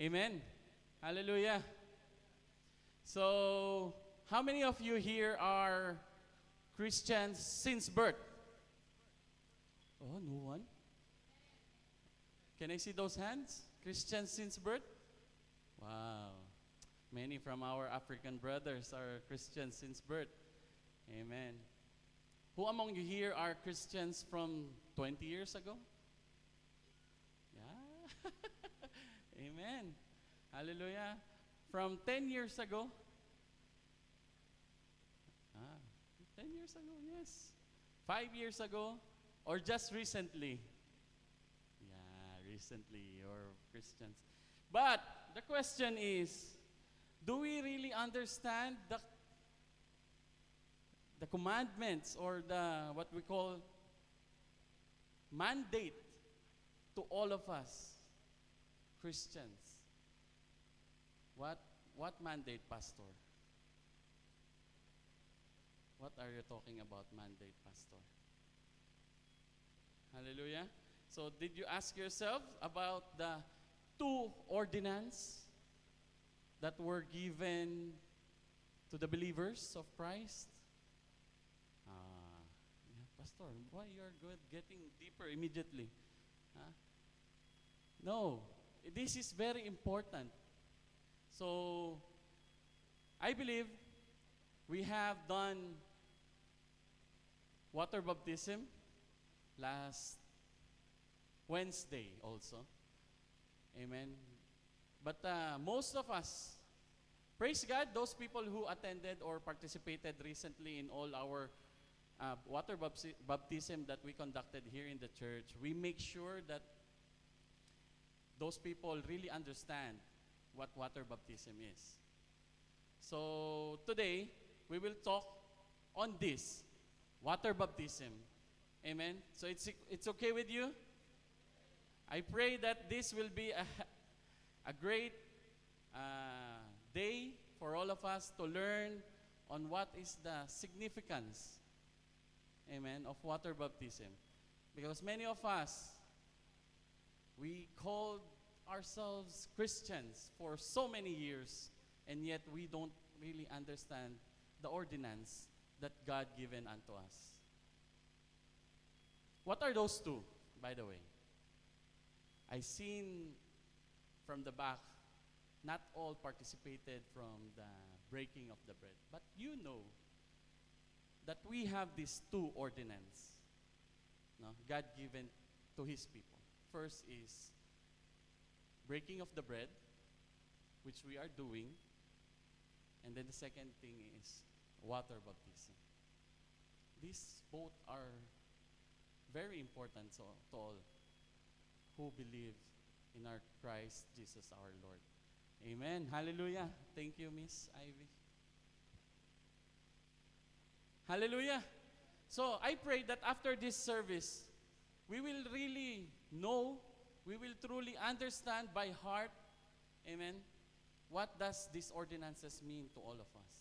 Amen. Hallelujah. So, how many of you here are Christians since birth? Oh, no one? Can I see those hands? Christians since birth? Wow. Many from our African brothers are Christians since birth. Amen. Who among you here are Christians from 20 years ago? Yeah. Amen. Hallelujah. From 10 years ago? Ah, 10 years ago, yes. 5 years ago? Or just recently? Yeah, recently you're Christians. But the question is, do we really understand the commandments or the what we call mandate to all of us Christians? What mandate, Pastor? What are you talking about, mandate, Pastor? Hallelujah. So did you ask yourself about the two ordinances that were given to the believers of Christ? Yeah, Pastor, why you're good getting deeper immediately? Huh? No, this is very important. So, I believe we have done water baptism last Wednesday also. Amen. But most of us, praise God, those people who attended or participated recently in all our water baptism that we conducted here in the church, we make sure that those people really understand what water baptism is. So today, we will talk on this, water baptism. Amen. So it's okay with you? I pray that this will be a great day for all of us to learn on what is the significance, amen, of water baptism. Because many of us, we called ourselves Christians for so many years, and yet we don't really understand the ordinance that God given unto us. What are those two, by the way? I seen from the back, not all participated from the breaking of the bread. But you know that we have these two ordinances, no, God given to His people. First is breaking of the bread, which we are doing. And then the second thing is water baptism. These both are very important to all who believe in our Christ Jesus our Lord. Amen. Hallelujah. Thank you, Miss Ivy. Hallelujah. So I pray that after this service, we will really know, we will truly understand by heart, amen, what does these ordinances mean to all of us.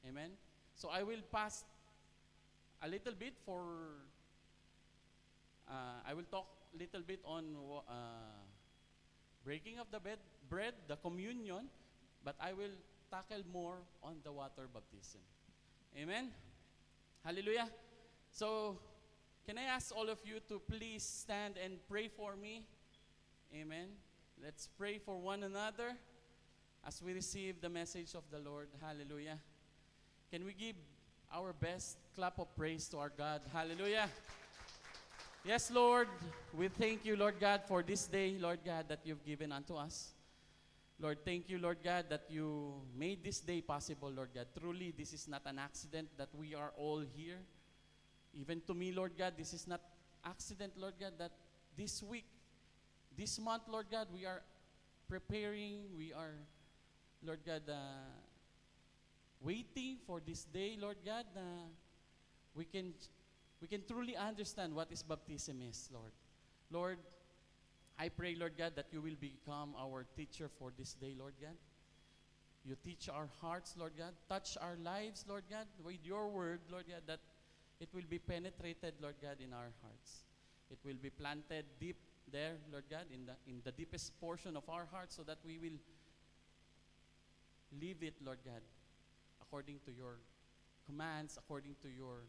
Amen. So I will pass a little bit I will talk a little bit on breaking of the bread, the communion, but I will tackle more on the water baptism. Amen? Hallelujah. So, can I ask all of you to please stand and pray for me? Amen. Let's pray for one another as we receive the message of the Lord. Hallelujah. Can we give our best clap of praise to our God? Hallelujah. Yes, Lord, we thank you, Lord God, for this day, Lord God, that you've given unto us. Lord, thank you, Lord God, that you made this day possible, Lord God. Truly, this is not an accident that we are all here. Even to me, Lord God, this is not accident, Lord God, that this week, this month, Lord God, we are preparing, we are, Lord God, waiting for this day, Lord God, we can truly understand what is baptism is, Lord. Lord, I pray, Lord God, that you will become our teacher for this day, Lord God. You teach our hearts, Lord God. Touch our lives, Lord God, with your word, Lord God, that it will be penetrated, Lord God, in our hearts. It will be planted deep there, Lord God, in the deepest portion of our hearts, so that we will live it, Lord God, according to your commands, according to your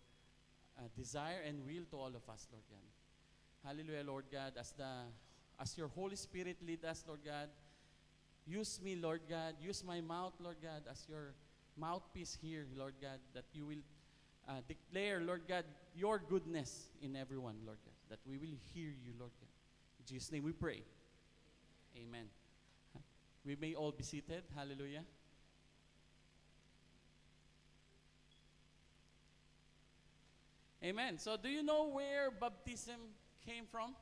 desire and will to all of us, Lord God. Hallelujah, Lord God, as your Holy Spirit lead us, Lord God, use me, Lord God, use my mouth, Lord God, as your mouthpiece here, Lord God, that you will declare, Lord God, your goodness in everyone, Lord God, that we will hear you, Lord God. In Jesus' name we pray. Amen. We may all be seated. Hallelujah. Amen. So do you know where baptism came from?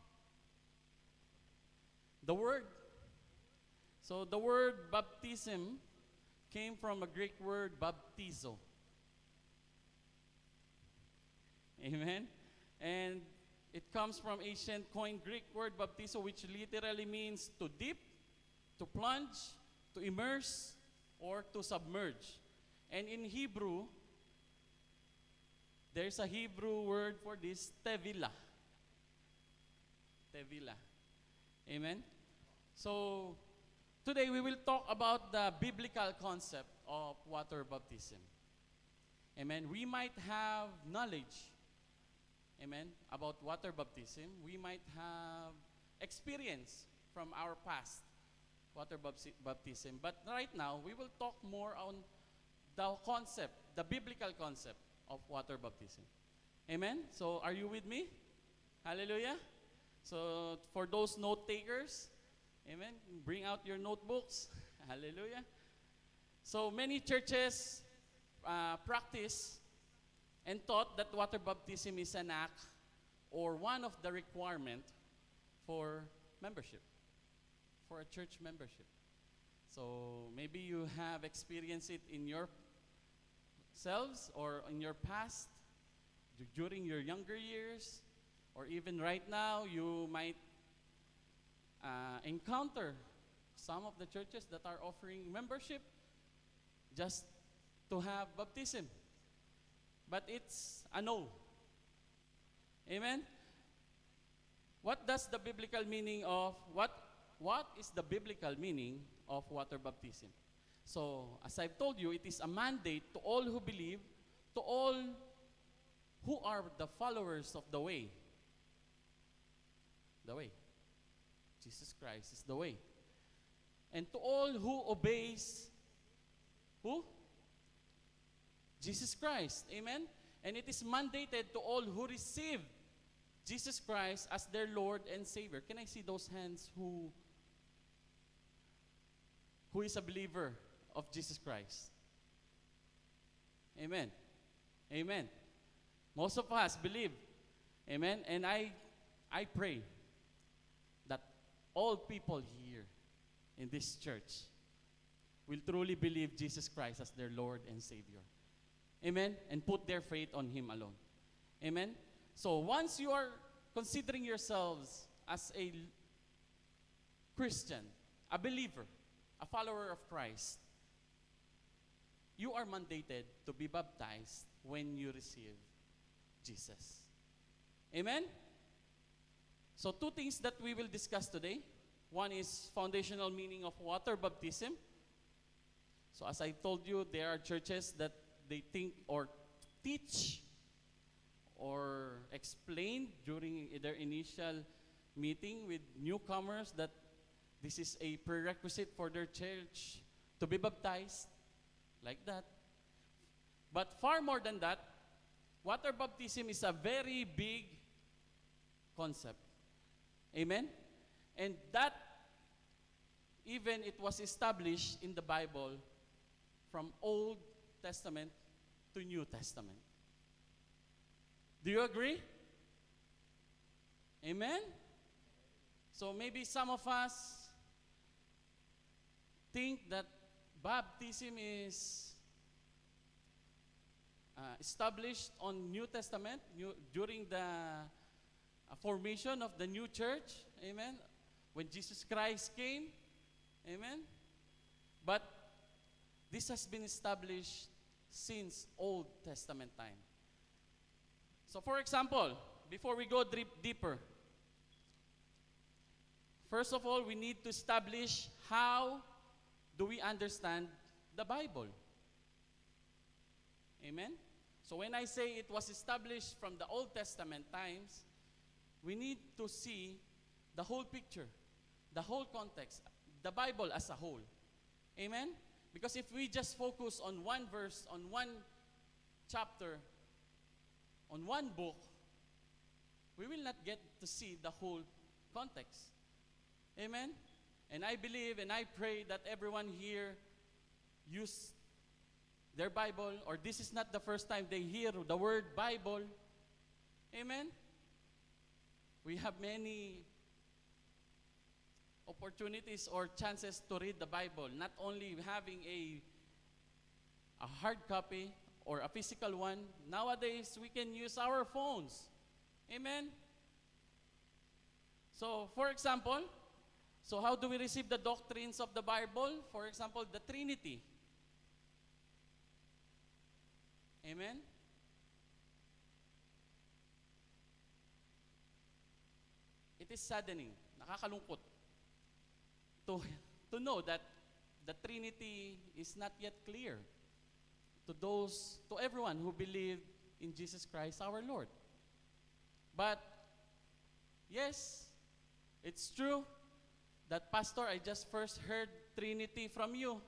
The word. So the word baptism came from a Greek word baptizo. Amen. And it comes from ancient coined Greek word baptizo, which literally means to dip, to plunge, to immerse, or to submerge. And in Hebrew, there's a Hebrew word for this, tevila. Tevila. Amen. So today we will talk about the biblical concept of water baptism. Amen. We might have knowledge, amen, about water baptism. We might have experience from our past water baptism. But right now, we will talk more on the concept, the biblical concept of water baptism. Amen? So, are you with me? Hallelujah. So, for those note takers, amen, bring out your notebooks. Hallelujah. So, many churches practice and taught that water baptism is an act or one of the requirement for membership, for a church membership. So maybe you have experienced it in yourselves or in your past, during your younger years, or even right now, you might encounter some of the churches that are offering membership just to have baptism. But it's a no. Amen? What does the biblical meaning of, what is the biblical meaning of water baptism? So, as I've told you, it is a mandate to all who believe, to all who are the followers of the way. The way. Jesus Christ is the way. And to all who obeys, who? Jesus Christ. Amen? And it is mandated to all who receive Jesus Christ as their Lord and Savior. Can I see those hands who is a believer of Jesus Christ? Amen. Amen. Most of us believe. Amen. And I pray that all people here in this church will truly believe Jesus Christ as their Lord and Savior. Amen? And put their faith on Him alone. Amen? So once you are considering yourselves as a Christian, a believer, a follower of Christ, you are mandated to be baptized when you receive Jesus. Amen? So two things that we will discuss today. One is foundational meaning of water baptism. So as I told you, there are churches that they think or teach or explain during their initial meeting with newcomers that this is a prerequisite for their church to be baptized, like that. But far more than that, water baptism is a very big concept. Amen? And that, even it was established in the Bible from Old Testament to New Testament. Do you agree? Amen? So maybe some of us think that baptism is established on New Testament during the formation of the new church. Amen? When Jesus Christ came. Amen? But this has been established since Old Testament time. So for example, before we go deeper, First of all, we need to establish how do we understand the Bible. Amen? So when I say it was established from the Old Testament times, we need to see the whole picture, the whole context, the Bible as a whole. Amen? Because if we just focus on one verse, on one chapter, on one book, we will not get to see the whole context. Amen? And I believe and I pray that everyone here use their Bible, or this is not the first time they hear the word Bible. Amen? We have many opportunities or chances to read the Bible, not only having a hard copy or a physical one. Nowadays, we can use our phones. Amen? So, for example, so how do we receive the doctrines of the Bible? For example, the Trinity. Amen? It is saddening, nakakalungkot, to know that the Trinity is not yet clear to everyone who believed in Jesus Christ our Lord. But, yes, it's true that, Pastor, I just first heard Trinity from you.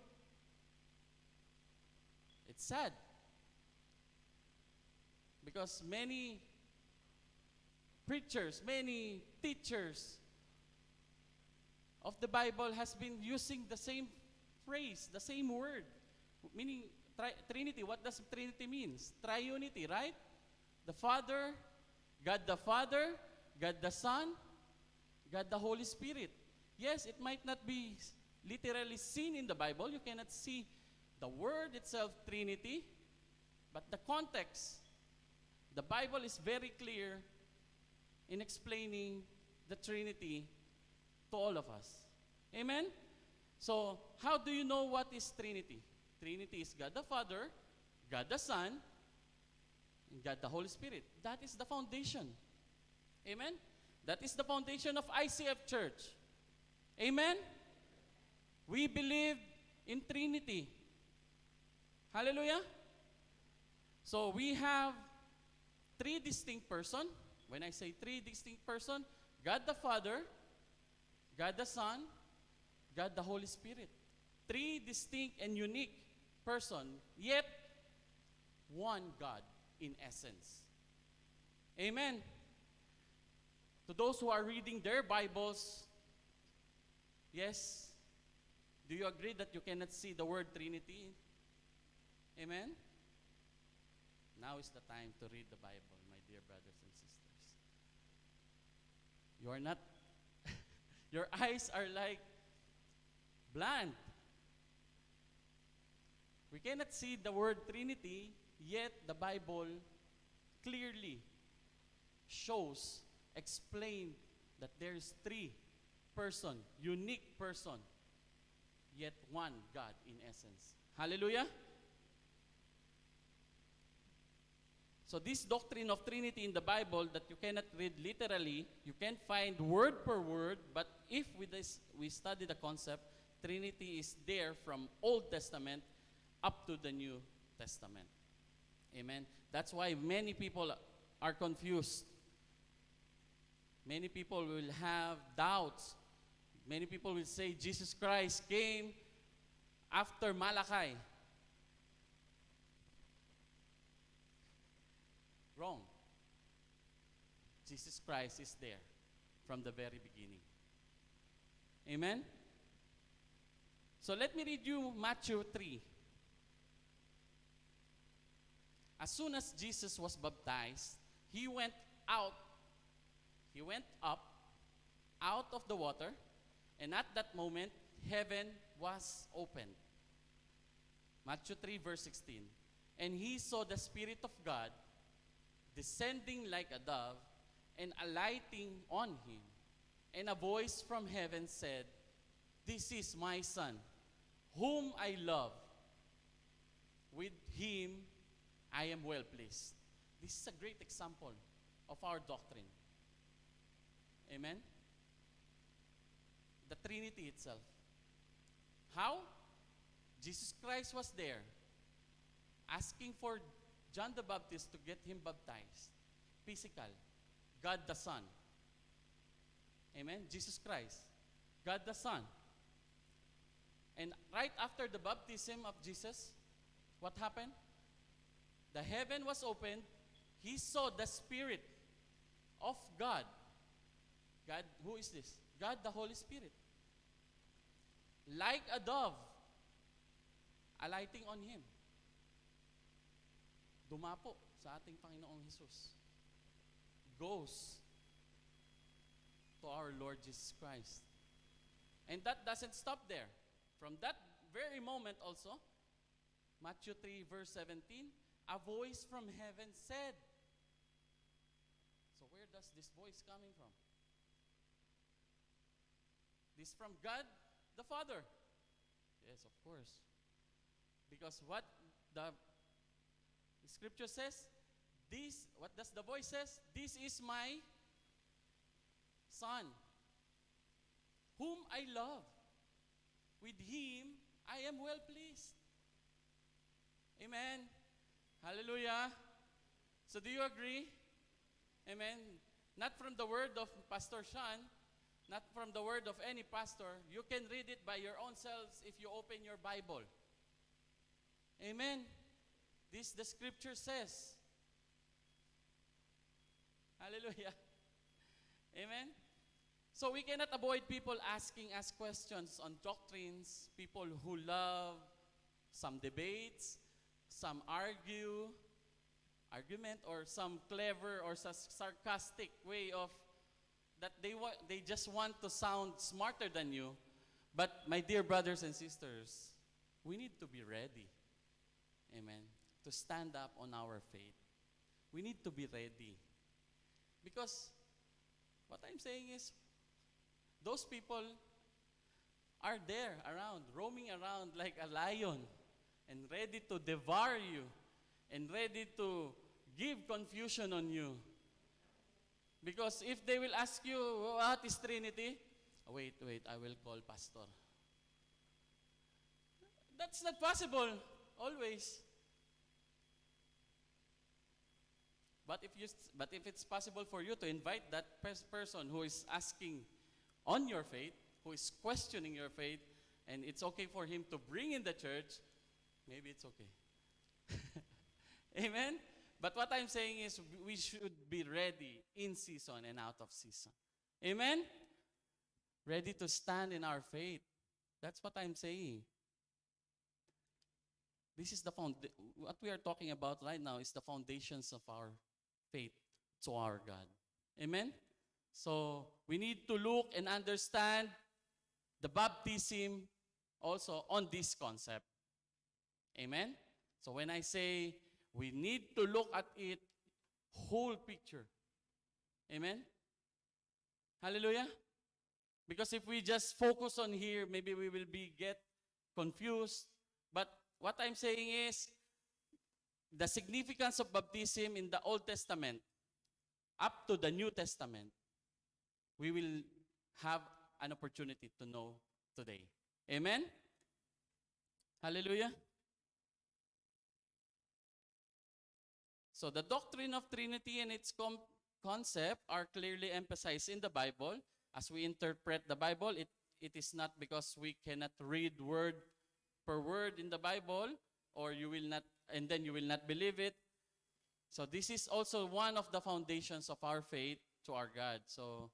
It's sad. Because many preachers, many teachers of the Bible has been using the same phrase, the same word. Meaning, Trinity, what does Trinity means? Triunity, right? The Father, God the Father, God the Son, God the Holy Spirit. Yes, it might not be literally seen in the Bible. You cannot see the word itself, Trinity. But the context, the Bible is very clear in explaining the Trinity to all of us. Amen? So, how do you know what is Trinity? Trinity is God the Father, God the Son, and God the Holy Spirit. That is the foundation. Amen? That is the foundation of ICF Church. Amen? We believe in Trinity. Hallelujah? So we have three distinct persons. When I say three distinct persons, God the Father, God the Son, God the Holy Spirit. Three distinct and unique persons, yet one God in essence. Amen. To those who are reading their Bibles, yes, do you agree that you cannot see the word Trinity? Amen? Now is the time to read the Bible, my dear brothers and sisters. You are not, your eyes are like blind. We cannot see the word Trinity, yet the Bible clearly shows, explain that there is three person, unique person, yet one God in essence. Hallelujah? So this doctrine of Trinity in the Bible that you cannot read literally, you can find word per word, but if we study the concept, Trinity is there from Old Testament up to the New Testament. Amen? That's why many people are confused. Many people will have doubts. Many people will say Jesus Christ came after Malachi. Wrong. Jesus Christ is there from the very beginning. Amen? So let me read you Matthew 3. As soon as Jesus was baptized, he went up out of the water, and at that moment, heaven was opened. Matthew 3, verse 16. And he saw the Spirit of God descending like a dove and alighting on him. And a voice from heaven said, "This is my Son, whom I love. With him I am well pleased." This is a great example of our doctrine. Amen? the Trinity itself. How? Jesus Christ was there asking for John the Baptist to get him baptized. Physical. God the Son. Amen? Jesus Christ. God the Son. And right after the baptism of Jesus, what happened? The heaven was opened. He saw the Spirit of God. God, who is this? God the Holy Spirit. Like a dove, alighting on Him. Dumapo sa ating Panginoong Jesus. Goes to our Lord Jesus Christ. And that doesn't stop there. From that very moment also, Matthew 3 verse 17, a voice from heaven said. So where does this voice coming from? This from God the Father. Yes, of course. Because what the scripture says, this, what does the voice says? This is my Son, whom I love. With Him, I am well pleased. Amen. Hallelujah. So do you agree? Amen. Not from the word of Pastor Sean, not from the word of any pastor. You can read it by your own selves if you open your Bible. Amen. This the scripture says. Hallelujah. Amen. So we cannot avoid people asking us questions on doctrines, people who love some debates, some argument, or some clever or sarcastic way of that they just want to sound smarter than you. But my dear brothers and sisters, we need to be ready. Amen. To stand up on our faith. We need to be ready. Because what I'm saying is, those people are there around, roaming around like a lion and ready to devour you and ready to give confusion on you. Because if they will ask you, what is Trinity? Wait, I will call Pastor. That's not possible, always. But if it's possible for you to invite that person who is asking on your faith, who is questioning your faith, and it's okay for him to bring in the church, maybe it's okay. Amen? But what I'm saying is we should be ready in season and out of season. Amen? Ready to stand in our faith. That's what I'm saying. This is what we are talking about right now is the foundations of our faith to our God. Amen? So, we need to look and understand the baptism also on this concept. Amen? So, when I say we need to look at it, whole picture. Amen? Hallelujah? Because if we just focus on here, maybe we will get confused. But what I'm saying is, the significance of baptism in the Old Testament up to the New Testament, we will have an opportunity to know today. Amen? Hallelujah? So the doctrine of Trinity and its concept are clearly emphasized in the Bible. As we interpret the Bible, it is not because we cannot read word per word in the Bible, or you will not, and then you will not believe it. So this is also one of the foundations of our faith to our God. So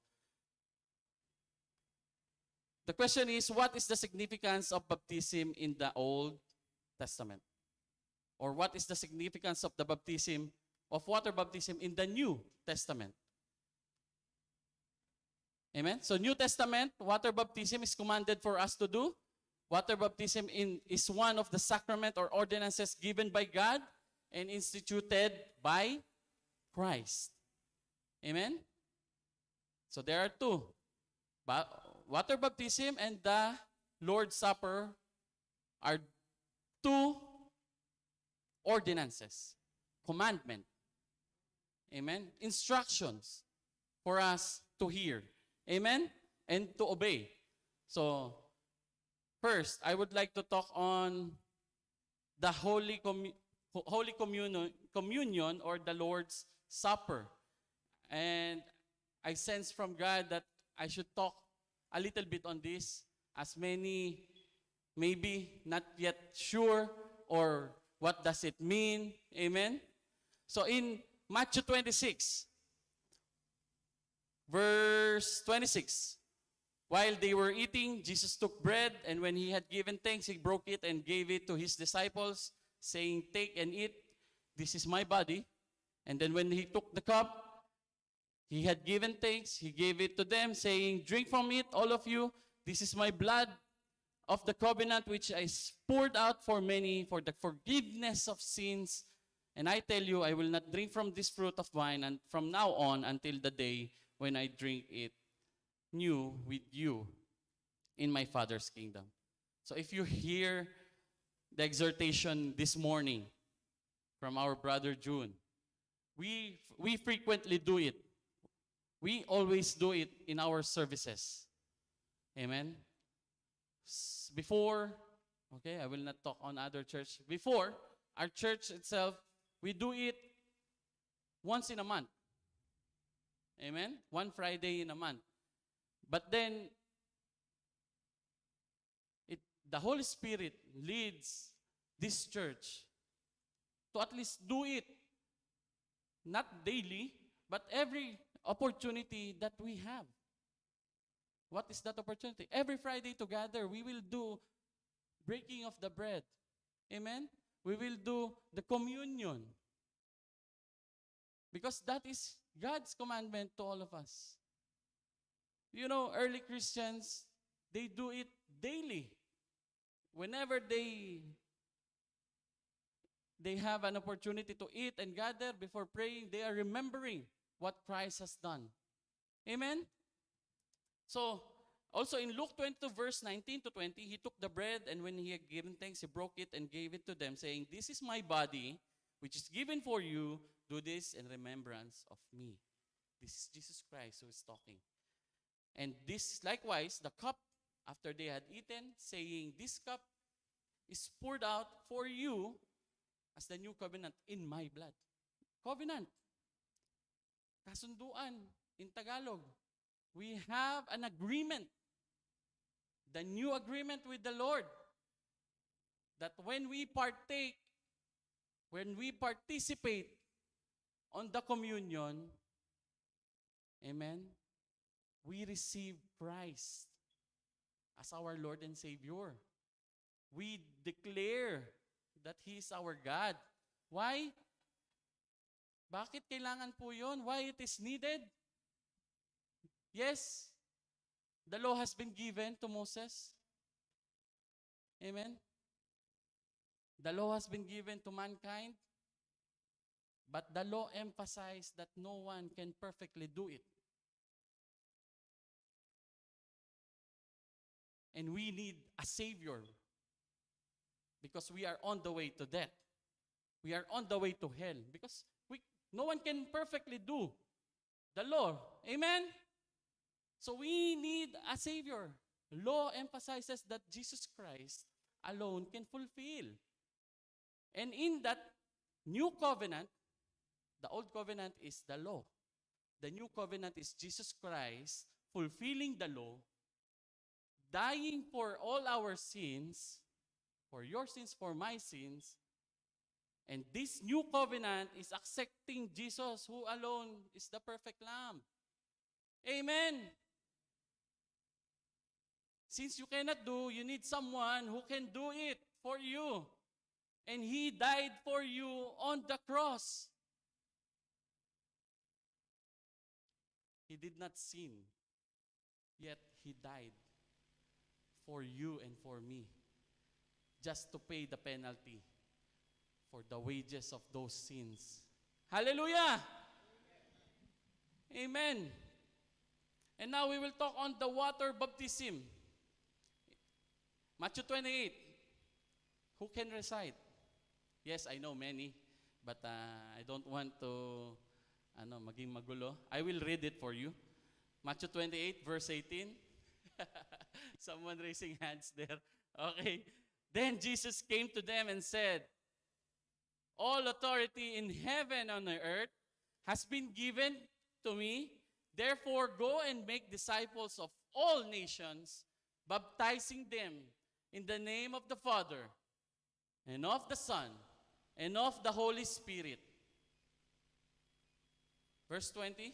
the question is, what is the significance of baptism in the Old Testament? Or what is the significance of the baptism, of water baptism in the New Testament? Amen? So New Testament, water baptism is commanded for us to do. Water baptism is one of the sacrament or ordinances given by God and instituted by Christ. Amen? So there are two. Water baptism and the Lord's Supper are two ordinances, commandment. Amen? Instructions for us to hear. Amen? And to obey. So, first, I would like to talk on the Holy Communion or the Lord's Supper. And I sense from God that I should talk a little bit on this, as many maybe not yet sure or what does it mean. Amen? So in Matthew 26, verse 26, while they were eating, Jesus took bread, and when he had given thanks, he broke it and gave it to his disciples, saying, "Take and eat, this is my body." And then when he took the cup, he had given thanks, he gave it to them, saying, "Drink from it, all of you. This is my blood of the covenant, which is poured out for many for the forgiveness of sins. And I tell you, I will not drink from this fruit of wine and from now on until the day when I drink it new with you in my Father's kingdom." So if you hear the exhortation this morning from our brother June, we frequently do it. We always do it in our services. Amen? Before, okay, I will not talk on other church. Before, our church itself, we do it once in a month. Amen? One Friday in a month. But then, the Holy Spirit leads this church to at least do it, not daily, but every opportunity that we have. What is that opportunity? Every Friday together, we will do breaking of the bread. Amen? We will do the communion. Because that is God's commandment to all of us. You know, early Christians, they do it daily. Whenever they have an opportunity to eat and gather before praying, they are remembering what Christ has done. Amen? So, also in Luke 22, verse 19 to 20, he took the bread, and when he had given thanks, he broke it and gave it to them, saying, "This is my body, which is given for you. Do this in remembrance of me." This is Jesus Christ who is talking. And this, likewise, the cup, after they had eaten, saying, "This cup is poured out for you as the new covenant in my blood." Covenant. Kasunduan in Tagalog. We have an agreement. The new agreement with the Lord. That when we partake, when we participate on the communion, amen, we receive Christ as our Lord and Savior. We declare that He is our God. Why? Bakit kailangan po yun? Why it is needed? Yes, the law has been given to Moses. Amen? The law has been given to mankind, but the law emphasized that no one can perfectly do it. And we need a Savior because we are on the way to death. We are on the way to hell because no one can perfectly do the law. Amen? So we need a Savior. Law emphasizes that Jesus Christ alone can fulfill. And in that new covenant, the old covenant is the law. The new covenant is Jesus Christ fulfilling the law, dying for all our sins, for your sins, for my sins. And this new covenant is accepting Jesus, who alone is the perfect Lamb. Amen. Since you cannot do, you need someone who can do it for you. And He died for you on the cross. He did not sin, yet He died for you and for me, just to pay the penalty for the wages of those sins. Hallelujah! Amen. And now we will talk on the water baptism. Matthew 28. Who can recite? Yes, I know many, but I don't want to maging magulo. I will read it for you. Matthew 28, verse 18. Someone raising hands there. Okay. Then Jesus came to them and said, all authority in heaven and on earth has been given to me. Therefore, go and make disciples of all nations, baptizing them in the name of the Father, and of the Son, and of the Holy Spirit. Verse 20,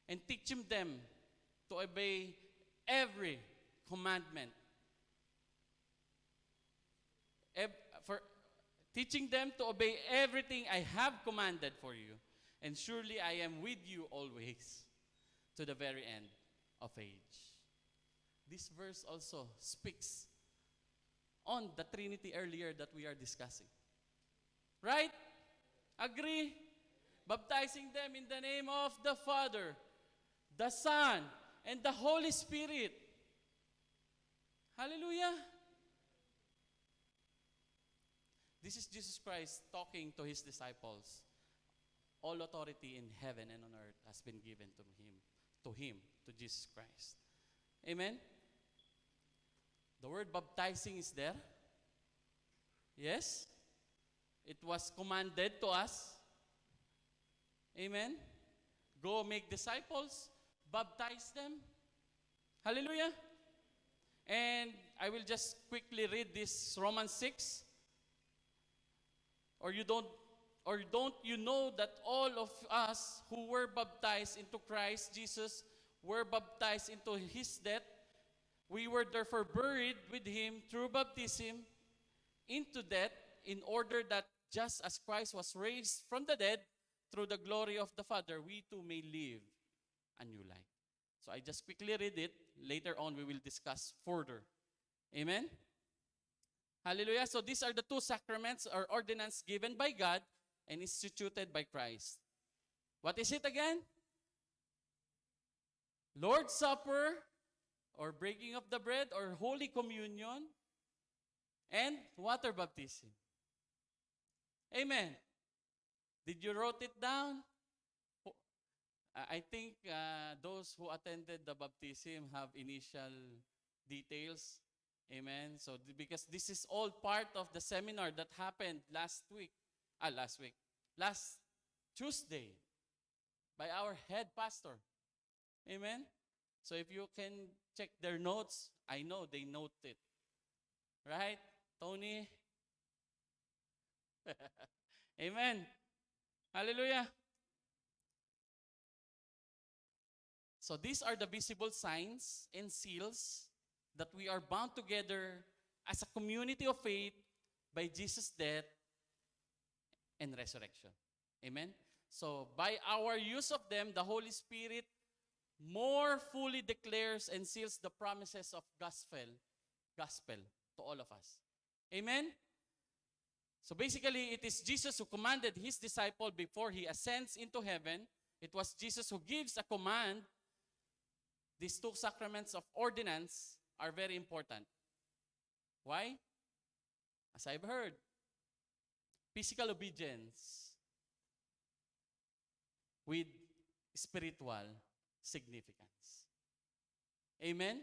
and teaching them to obey every commandment. For teaching them to obey everything I have commanded for you. And surely I am with you always to the very end of age. This verse also speaks on the Trinity earlier that we are discussing. Right? Agree? Baptizing them in the name of the Father, the Son, and the Holy Spirit. Hallelujah. This is Jesus Christ talking to his disciples. All authority in heaven and on earth has been given to him, to Jesus Christ. Amen? The word baptizing is there. Yes? It was commanded to us. Amen? Go make disciples, baptize them. Hallelujah. And I will just quickly read this Romans 6. Or don't you know that all of us who were baptized into Christ Jesus were baptized into his death? We were therefore buried with him through baptism into death, in order that just as Christ was raised from the dead through the glory of the Father, we too may live a new life. So I just quickly read it. Later on, we will discuss further. Amen? Hallelujah. So these are the two sacraments or ordinances given by God and instituted by Christ. What is it again? Lord's Supper, or breaking of the bread, or Holy Communion, and water baptism. Amen. Did you wrote it down? I think those who attended the baptism have initial details. Amen. So because this is all part of the seminar that happened last Tuesday by our head pastor. Amen. So if you can check their notes, I know they note it. Right? Tony? Amen. Hallelujah. So these are the visible signs and seals that we are bound together as a community of faith by Jesus' death and resurrection. Amen? So by our use of them, the Holy Spirit more fully declares and seals the promises of gospel to all of us. Amen? So basically, it is Jesus who commanded his disciple before he ascends into heaven. It was Jesus who gives a command. These two sacraments of ordinance are very important. Why? As I've heard, physical obedience with spiritual significance. Amen?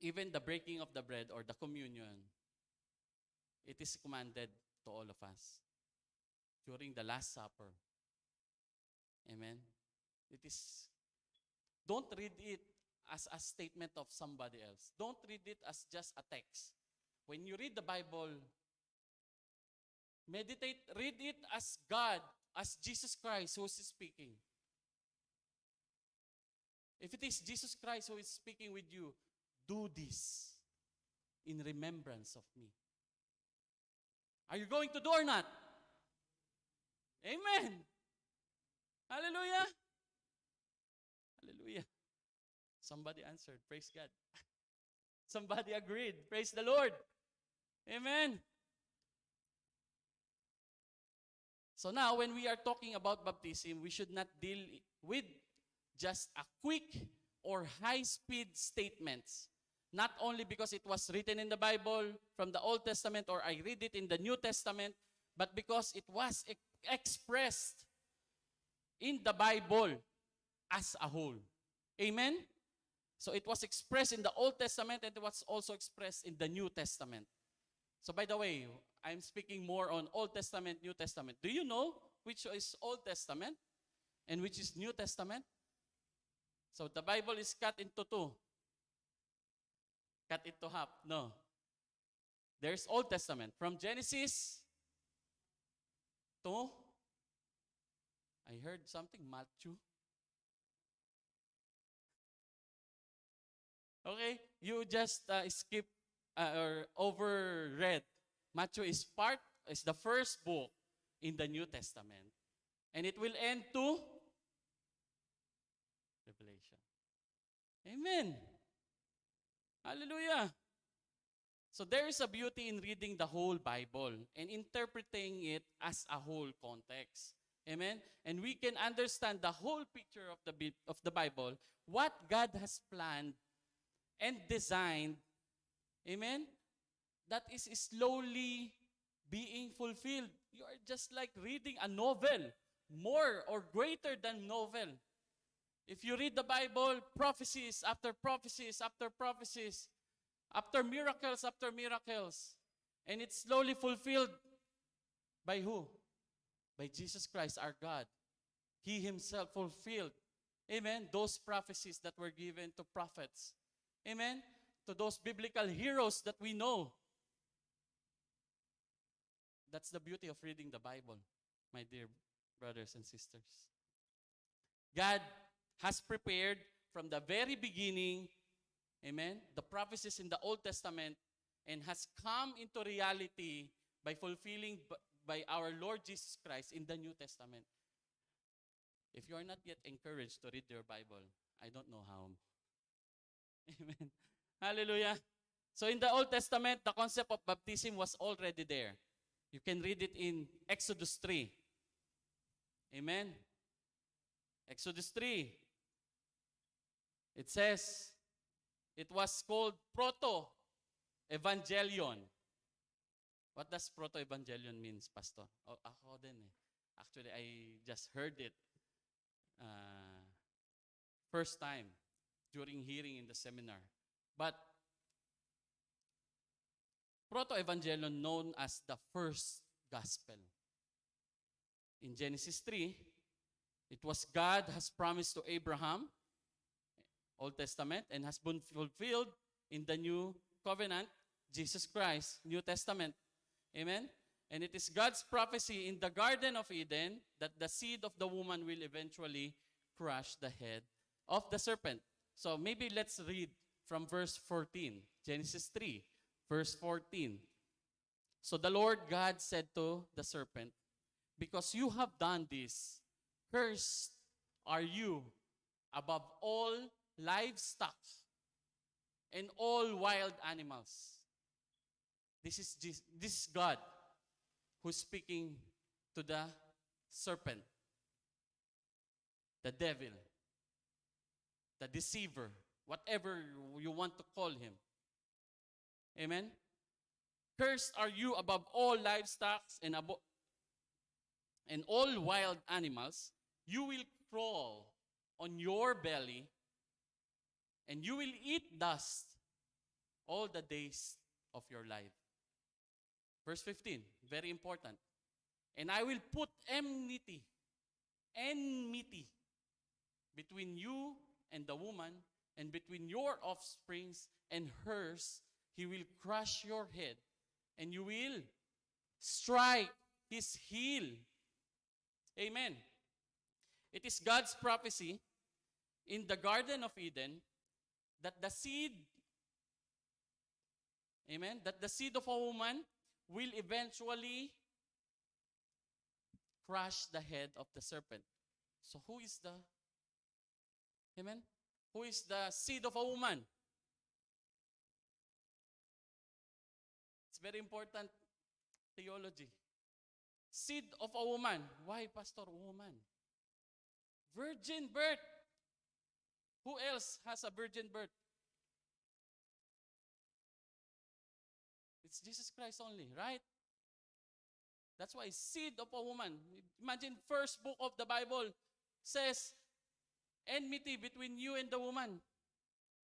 Even the breaking of the bread or the communion, it is commanded to all of us during the Last Supper. Amen? Don't read it as a statement of somebody else. Don't read it as just a text. When you read the Bible, read it as God, as Jesus Christ who is speaking. If it is Jesus Christ who is speaking with you, do this in remembrance of me. Are you going to do or not? Amen. Hallelujah. Hallelujah. Somebody answered. Praise God. Somebody agreed. Praise the Lord. Amen. So now, when we are talking about baptism, we should not deal with just a quick or high-speed statements. Not only because it was written in the Bible from the Old Testament or I read it in the New Testament, but because it was expressed in the Bible as a whole. Amen? So it was expressed in the Old Testament and it was also expressed in the New Testament. So by the way, I'm speaking more on Old Testament, New Testament. Do you know which is Old Testament and which is New Testament? So the Bible is cut into two. Cut into half. No. There's Old Testament. From Genesis to, I heard something, Matthew. Okay, you just skip or overread. Matthew is the first book in the New Testament. And it will end to Revelation. Amen. Hallelujah. So there is a beauty in reading the whole Bible and interpreting it as a whole context. Amen. And we can understand the whole picture of the Bible, what God has planned and designed. Amen. That is slowly being fulfilled. You are just like reading a novel, more or greater than novel. If you read the Bible, prophecies after prophecies after prophecies, after miracles, and it's slowly fulfilled by who? By Jesus Christ, our God. He himself fulfilled, amen, those prophecies that were given to prophets. Amen? To those biblical heroes that we know. That's the beauty of reading the Bible, my dear brothers and sisters. God has prepared from the very beginning, amen, the prophecies in the Old Testament and has come into reality by fulfilling by our Lord Jesus Christ in the New Testament. If you are not yet encouraged to read your Bible, I don't know how. Amen. Hallelujah. So in the Old Testament, the concept of baptism was already there. You can read it in Exodus 3. Amen. Exodus 3. It says, it was called Proto-Evangelion. What does Proto-Evangelion means, Pastor? Oh, ako din eh. Actually, I just heard it first time during hearing in the seminar. But Proto-Evangelion known as the first gospel. In Genesis 3, it was God has promised to Abraham, Old Testament, and has been fulfilled in the New Covenant, Jesus Christ, New Testament. Amen? And it is God's prophecy in the Garden of Eden that the seed of the woman will eventually crush the head of the serpent. So maybe let's read from verse 14, Genesis 3, verse 14. So the Lord God said to the serpent, because you have done this, cursed are you above all livestock and all wild animals. This is God who's speaking to the serpent, the devil, the deceiver, whatever you want to call him. Amen? Cursed are you above all livestock and all wild animals. You will crawl on your belly, and you will eat dust all the days of your life. Verse 15, very important. And I will put enmity between you and the woman, and between your offsprings and hers. He will crush your head, and you will strike his heel. Amen. It is God's prophecy in the Garden of Eden that the seed, amen, that the seed of a woman will eventually crush the head of the serpent. So who is the, amen? Who is the seed of a woman? It's very important theology. Seed of a woman. Why, Pastor, woman? Virgin birth. Who else has a virgin birth? It's Jesus Christ only, right? That's why seed of a woman. Imagine first book of the Bible says enmity between you and the woman.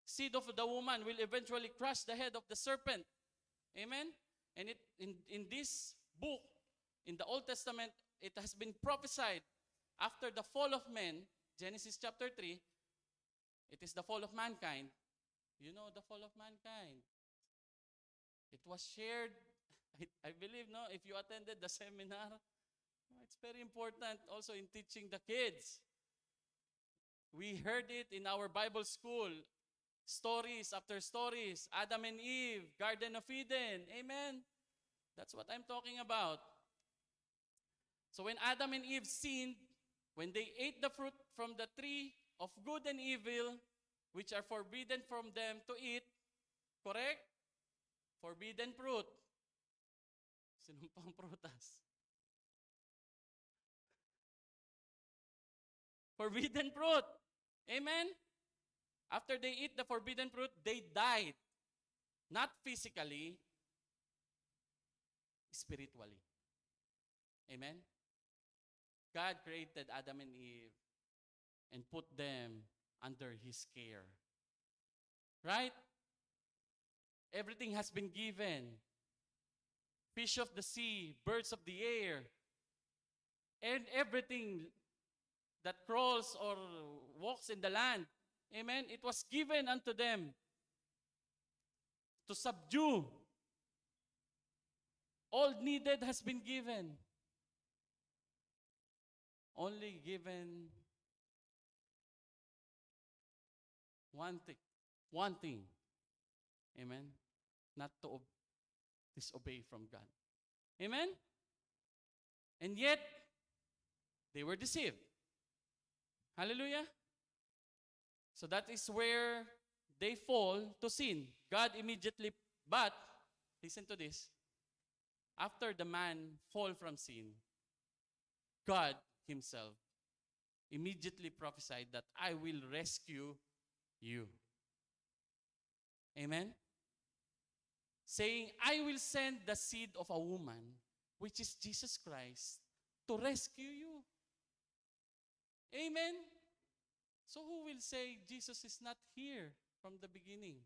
seed of the woman will eventually crush the head of the serpent. Amen? And in this book, in the Old Testament, it has been prophesied after the fall of men, Genesis chapter 3, it is the fall of mankind. You know the fall of mankind. It was shared, I believe, no, if you attended the seminar, it's very important also in teaching the kids. We heard it in our Bible school, stories after stories, Adam and Eve, Garden of Eden, amen? That's what I'm talking about. So when Adam and Eve sinned, when they ate the fruit from the tree of good and evil, which are forbidden from them to eat, correct? Forbidden fruit. Sinumpang prutas. Forbidden fruit. Amen? After they eat the forbidden fruit, they died. Not physically, spiritually. Amen? God created Adam and Eve and put them under His care. Right? Everything has been given. Fish of the sea, birds of the air, and everything that crawls or walks in the land. Amen? It was given unto them to subdue. All needed has been given. Only given one thing. Amen? Not to disobey from God. Amen? And yet, they were deceived. Hallelujah? So that is where they fall to sin. God immediately, but, listen to this, after the man fall from sin, God Himself immediately prophesied that I will rescue you. Amen? Saying, I will send the seed of a woman, which is Jesus Christ, to rescue you. Amen? So who will say Jesus is not here from the beginning?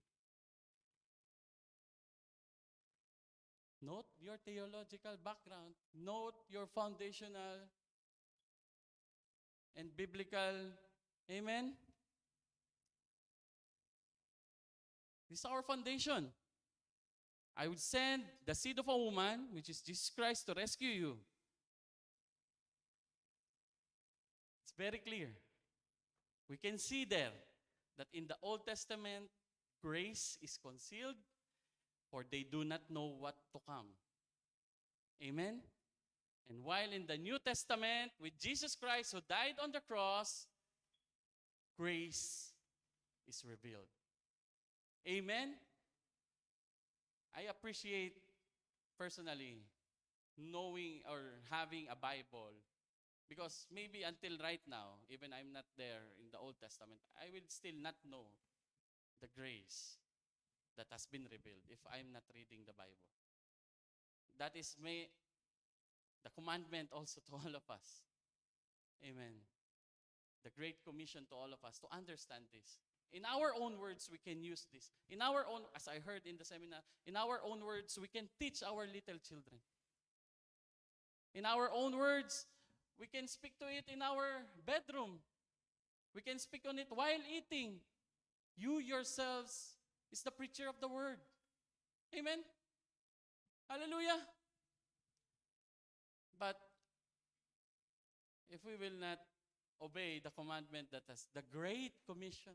Note your theological background. Note your foundational and biblical. Amen? This is our foundation. I will send the seed of a woman, which is Jesus Christ, to rescue you. It's very clear. We can see there that in the Old Testament, grace is concealed, for they do not know what to come. Amen? And while in the New Testament, with Jesus Christ who died on the cross, grace is revealed. Amen? I appreciate personally knowing or having a Bible, because maybe until right now, even I'm not there in the Old Testament, I will still not know the grace that has been revealed if I'm not reading the Bible. That is the commandment also to all of us. Amen. The Great Commission to all of us to understand this. In our own words, we can use this. In our own, as I heard in the seminar, in our own words, we can teach our little children. In our own words, we can speak to it in our bedroom. We can speak on it while eating. You yourselves is the preacher of the word. Amen? Hallelujah? But if we will not obey the commandment that has the Great Commission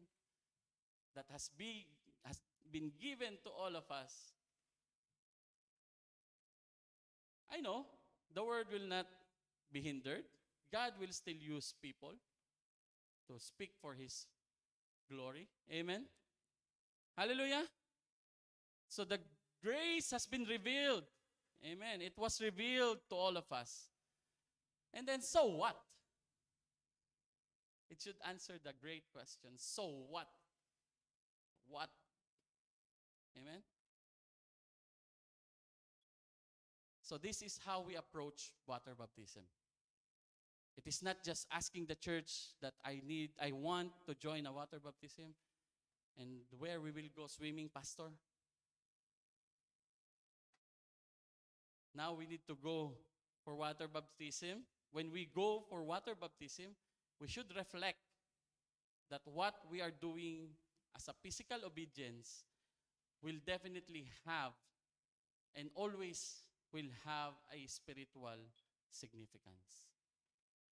that has been given to all of us, I know the word will not be hindered. God will still use people to speak for His glory. Amen? Hallelujah? So the grace has been revealed. Amen. It was revealed to all of us. And then, so what? It should answer the great question, so what? What? Amen? So this is how we approach water baptism. It is not just asking the church that I want to join a water baptism. And where we will go swimming, Pastor? Now we need to go for water baptism. When we go for water baptism, we should reflect that what we are doing as a physical obedience will definitely have and always will have a spiritual significance.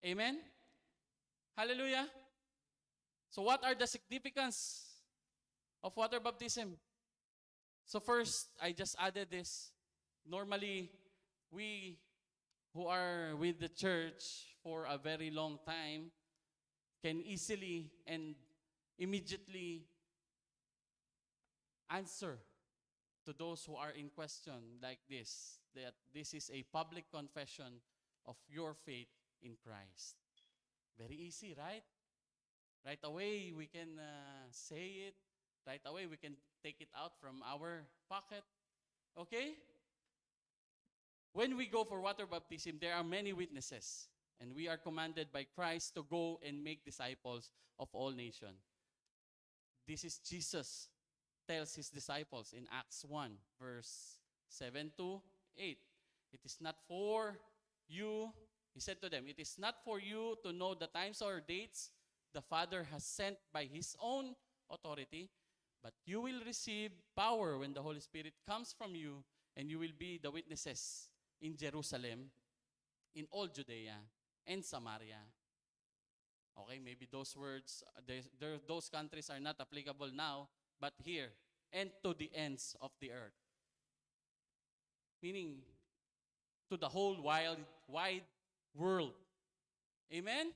Amen? Hallelujah? So what are the significance of water baptism? So first, I just added this. Normally, we who are with the church for a very long time can easily and immediately answer to those who are in question like this, that this is a public confession of your faith in Christ. Very easy, right? Right away, we can say it. Right away, we can take it out from our pocket. Okay? When we go for water baptism, there are many witnesses. And we are commanded by Christ to go and make disciples of all nations. This is Jesus tells his disciples in Acts 1, verse 7 to 8. It is not for you, he said to them, it is not for you to know the times or dates the Father has sent by his own authority, but you will receive power when the Holy Spirit comes from you, and you will be the witnesses in Jerusalem, in all Judea, and Samaria. Okay, maybe those words, those countries are not applicable now, but here, and to the ends of the earth. Meaning, to the whole wide world. Amen?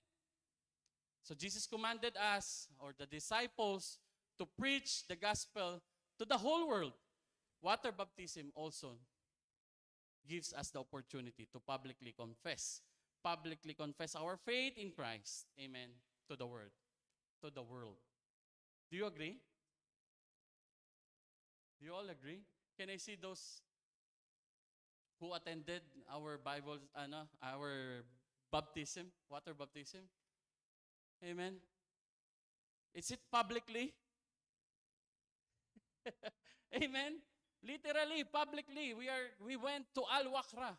So Jesus commanded us, or the disciples, to preach the gospel to the whole world. Water baptism also gives us the opportunity to publicly confess our faith in Christ. Amen. To the world. To the world. Do you agree? Do you all agree? Can I see those who attended our our baptism, water baptism? Amen. Is it publicly? Amen. Literally, publicly, we went to Al Wakra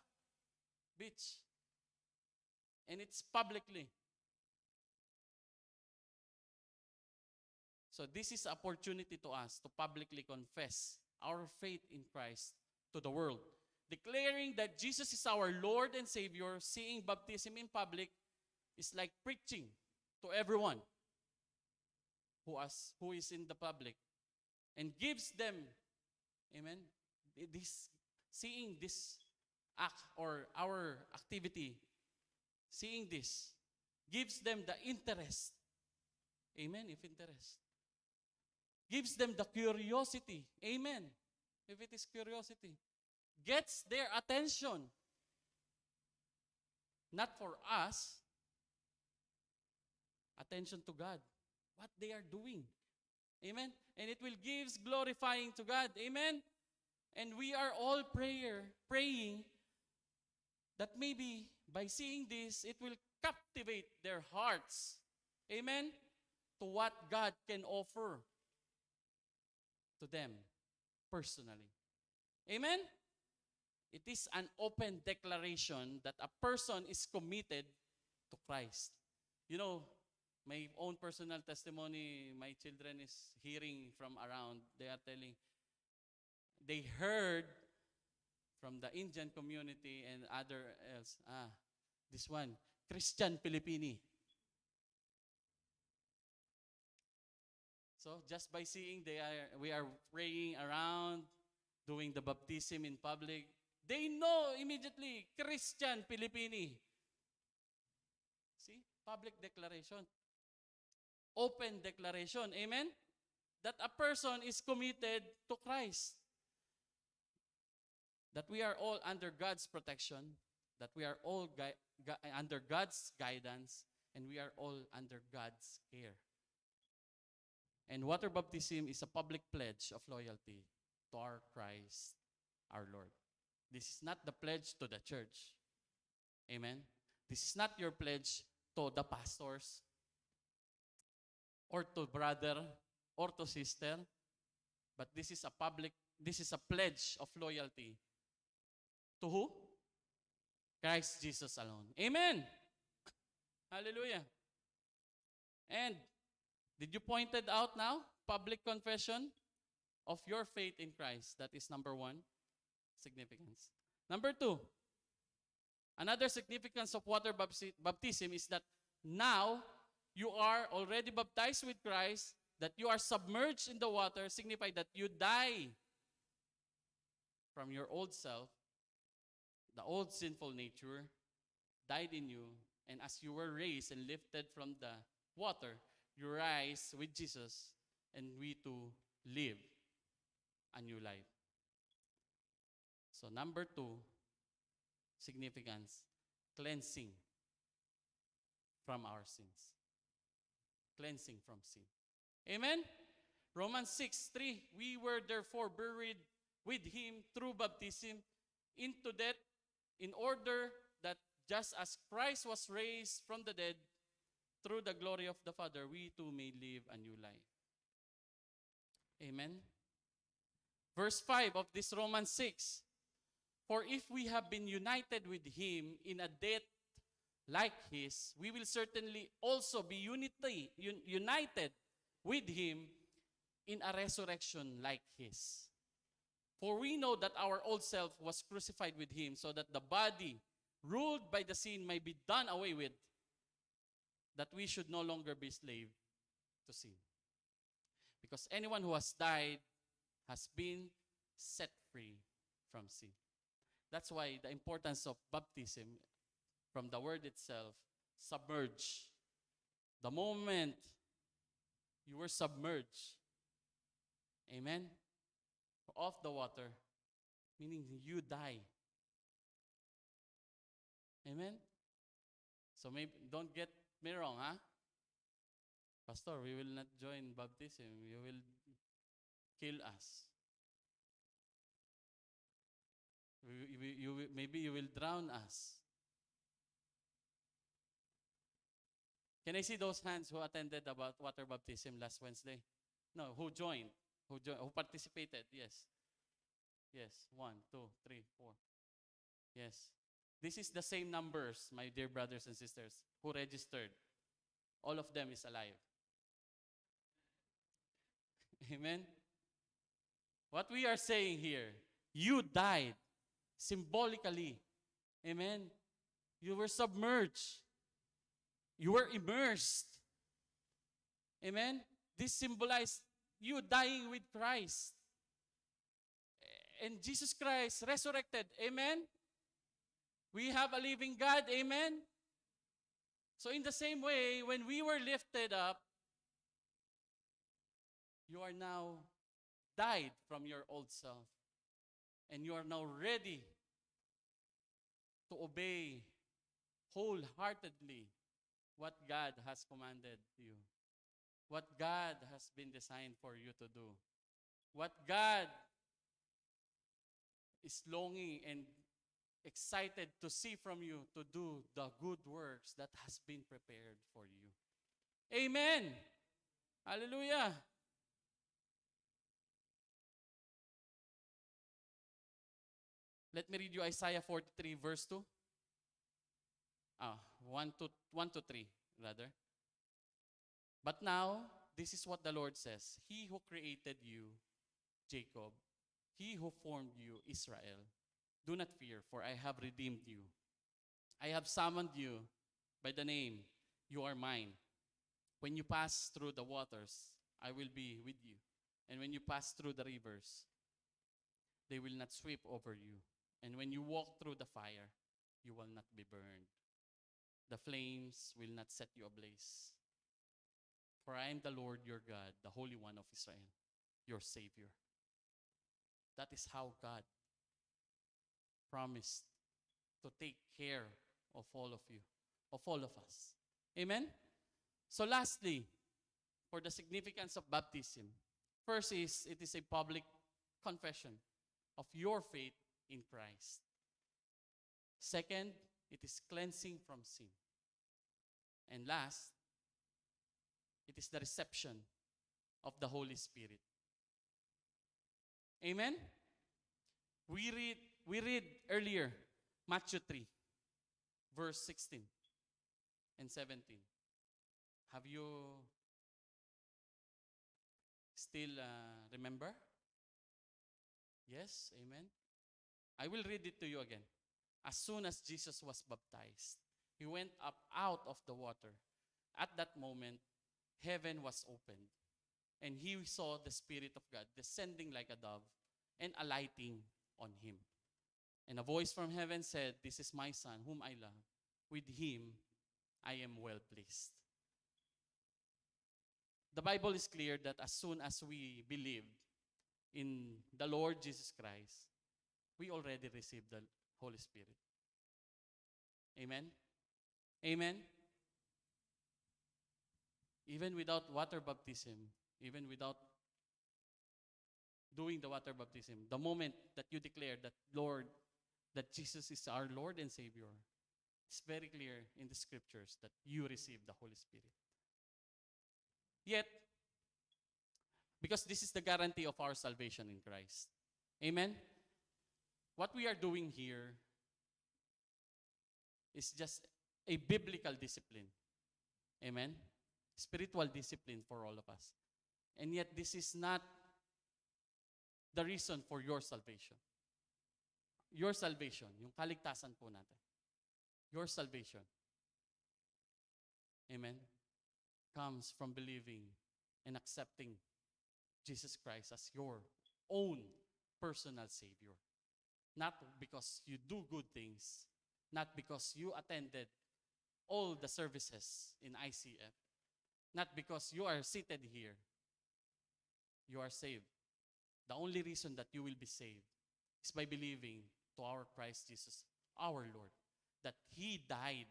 beach. And it's publicly. So this is opportunity to us to publicly confess our faith in Christ to the world. Declaring that Jesus is our Lord and Savior, seeing baptism in public is like preaching to everyone who is in the public, and gives them, amen, seeing this act or our activity, seeing this, gives them the interest. Amen, if interest. Gives them the curiosity. Amen, if it is curiosity. Gets their attention. Not for us. Attention to God. What they are doing. Amen. And it will give glorifying to God. Amen. And we are all praying that maybe by seeing this, it will captivate their hearts. Amen. To what God can offer to them personally. Amen. It is an open declaration that a person is committed to Christ. You know, my own personal testimony, my children is hearing from around. They are telling, they heard from the Indian community and other else, this one, Christian Pilipini. So just by seeing we are praying around, doing the baptism in public, they know immediately, Christian Pilipini. See, public declaration. Open declaration, amen? That a person is committed to Christ. That we are all under God's protection, that we are all under God's guidance, and we are all under God's care. And water baptism is a public pledge of loyalty to our Christ, our Lord. This is not the pledge to the church. Amen? This is not your pledge to the pastors or to brother or to sister, but this is a pledge of loyalty. To who? Christ Jesus alone. Amen. Hallelujah. And did you point it out now? Public confession of your faith in Christ. That is number one, significance. Number two, another significance of water baptism is that now you are already baptized with Christ, that you are submerged in the water, signify that you die from your old self, the old sinful nature died in you, and as you were raised and lifted from the water, you rise with Jesus, and we too live a new life. So number two, significance, cleansing from our sins. Cleansing from sin. Amen? Romans 6:3, we were therefore buried with him through baptism into death, in order that just as Christ was raised from the dead through the glory of the Father, we too may live a new life. Amen? Verse 5 of this Romans 6, for if we have been united with him in a death like his, we will certainly also be united with him in a resurrection like his. For we know that our old self was crucified with him, so that the body ruled by the sin may be done away with, that we should no longer be slave to sin. Because anyone who has died has been set free from sin. That's why the importance of baptism, from the word itself, submerge. The moment you were submerged, amen, of the water, meaning you die. Amen? So maybe, don't get me wrong, huh? Pastor, we will not join baptism. You will kill us. Maybe you will drown us. Can I see those hands who attended about water baptism last Wednesday? No, who joined? Who participated? Yes. Yes. 1, 2, 3, 4. Yes. This is the same numbers, my dear brothers and sisters, who registered. All of them is alive. Amen? What we are saying here, you died symbolically. Amen? You were submerged. You were immersed. Amen? This symbolized you dying with Christ. And Jesus Christ resurrected. Amen? We have a living God. Amen? So in the same way, when we were lifted up, you are now died from your old self. And you are now ready to obey wholeheartedly what God has commanded you. What God has been designed for you to do. What God is longing and excited to see from you to do the good works that has been prepared for you. Amen. Hallelujah. Let me read you Isaiah 43 verse 2. 1 to 3 rather. But now, this is what the Lord says. He who created you, Jacob, he who formed you, Israel, do not fear, for I have redeemed you. I have summoned you by the name. You are mine. When you pass through the waters, I will be with you. And when you pass through the rivers, they will not sweep over you. And when you walk through the fire, you will not be burned. The flames will not set you ablaze. For I am the Lord your God, the Holy One of Israel, your Savior. That is how God promised to take care of all of you, of all of us. Amen? So lastly, for the significance of baptism, first is, it is a public confession of your faith in Christ. Second, it is cleansing from sin. And last, it is the reception of the Holy Spirit. Amen? We read earlier, Matthew 3, verse 16 and 17. Have you still remember? Yes, amen. I will read it to you again. As soon as Jesus was baptized, he went up out of the water. At that moment, heaven was opened, and he saw the Spirit of God descending like a dove and alighting on him. And a voice from heaven said, "This is my Son, whom I love. With him I am well pleased." The Bible is clear that as soon as we believe in the Lord Jesus Christ, we already received the Holy Spirit. Amen? Amen? Even without water baptism, even without doing the water baptism, the moment that you declare that that Jesus is our Lord and Savior, it's very clear in the scriptures that you receive the Holy Spirit. Yet, because this is the guarantee of our salvation in Christ. Amen? What we are doing here is just a biblical discipline. Amen? Spiritual discipline for all of us. And yet, this is not the reason for your salvation. Your salvation, yung kaligtasan po natin. Your salvation, amen, comes from believing and accepting Jesus Christ as your own personal Savior. Not because you do good things, not because you attended all the services in ICF, not because you are seated here. You are saved. The only reason that you will be saved is by believing to our Christ Jesus, our Lord, that He died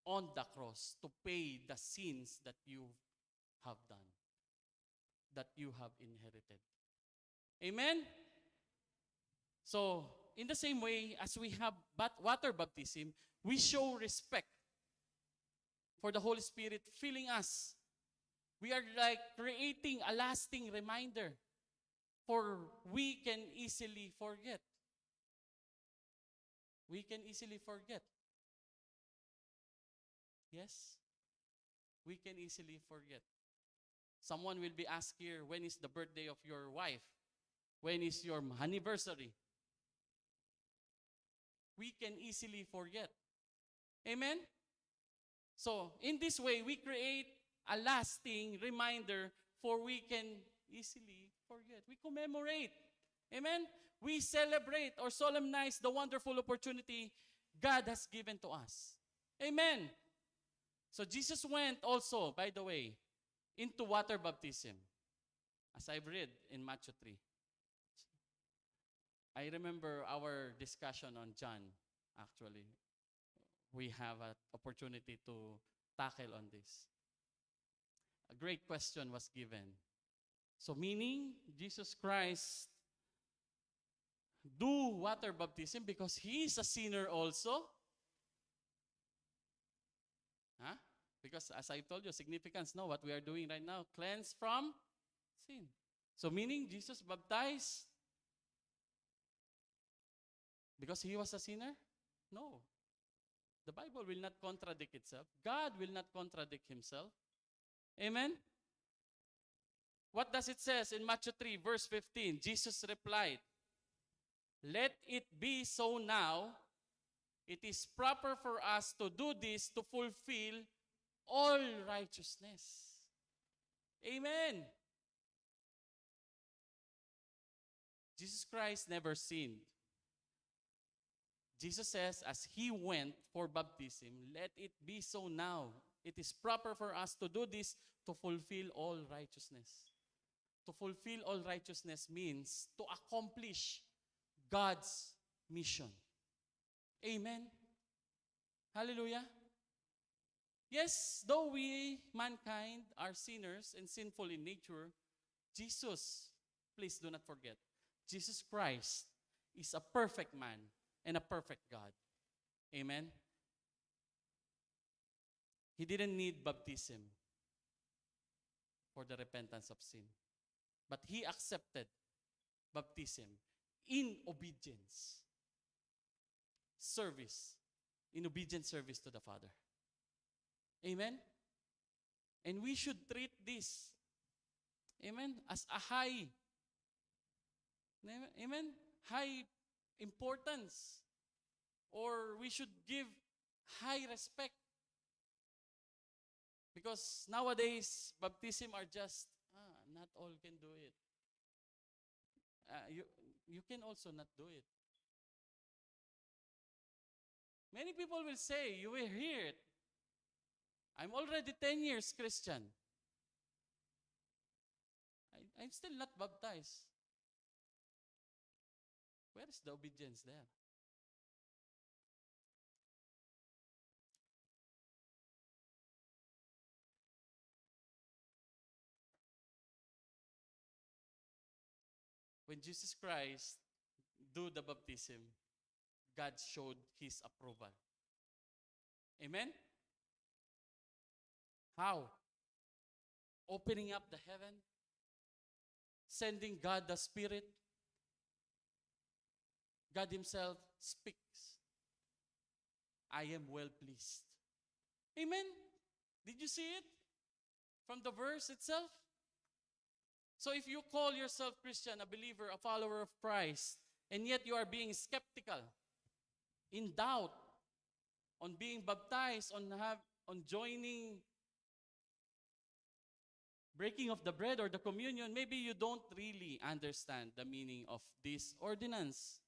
on the cross to pay the sins that you have done, that you have inherited. Amen? So, in the same way as we have water baptism, we show respect for the Holy Spirit filling us. We are like creating a lasting reminder, for we can easily forget. We can easily forget. Yes? We can easily forget. Someone will be asked here, when is the birthday of your wife? When is your anniversary? We can easily forget. Amen? So, in this way, we create a lasting reminder, for we can easily forget. We commemorate. Amen? We celebrate or solemnize the wonderful opportunity God has given to us. Amen? So, Jesus went also, by the way, into water baptism, as I've read in Matthew 3. I remember our discussion on John, actually. We have an opportunity to tackle on this. A great question was given. So meaning, Jesus Christ do water baptism because He is a sinner also? Huh? Because as I told you, significance, no, what we are doing right now, cleanse from sin. So meaning, Jesus baptized because He was a sinner? No. The Bible will not contradict itself. God will not contradict Himself. Amen? What does it says in Matthew 3, verse 15? Jesus replied, "Let it be so now. It is proper for us to do this to fulfill all righteousness." Amen. Jesus Christ never sinned. Jesus says, as He went for baptism, let it be so now. It is proper for us to do this to fulfill all righteousness. To fulfill all righteousness means to accomplish God's mission. Amen. Hallelujah. Yes, though we, mankind, are sinners and sinful in nature, Jesus, please do not forget, Jesus Christ is a perfect man and a perfect God. Amen? He didn't need baptism. for the repentance of sin. But he accepted baptism in obedience, service, in obedient service to the Father. Amen? And we should treat this, amen, as a high, amen, high importance. Or we should give high respect. Because nowadays, baptism are just, not all can do it. You can also not do it. Many people will say, you will hear it. I'm already 10 years Christian. I'm still not baptized. Where is the obedience there? When Jesus Christ do the baptism, God showed his approval. Amen? How? Opening up the heaven, sending God the Spirit. God himself speaks. I am well pleased. Amen? Did you see it from the verse itself? So if you call yourself Christian, a believer, a follower of Christ, and yet you are being skeptical, in doubt, on being baptized, on joining breaking of the bread or the communion, maybe you don't really understand the meaning of this ordinance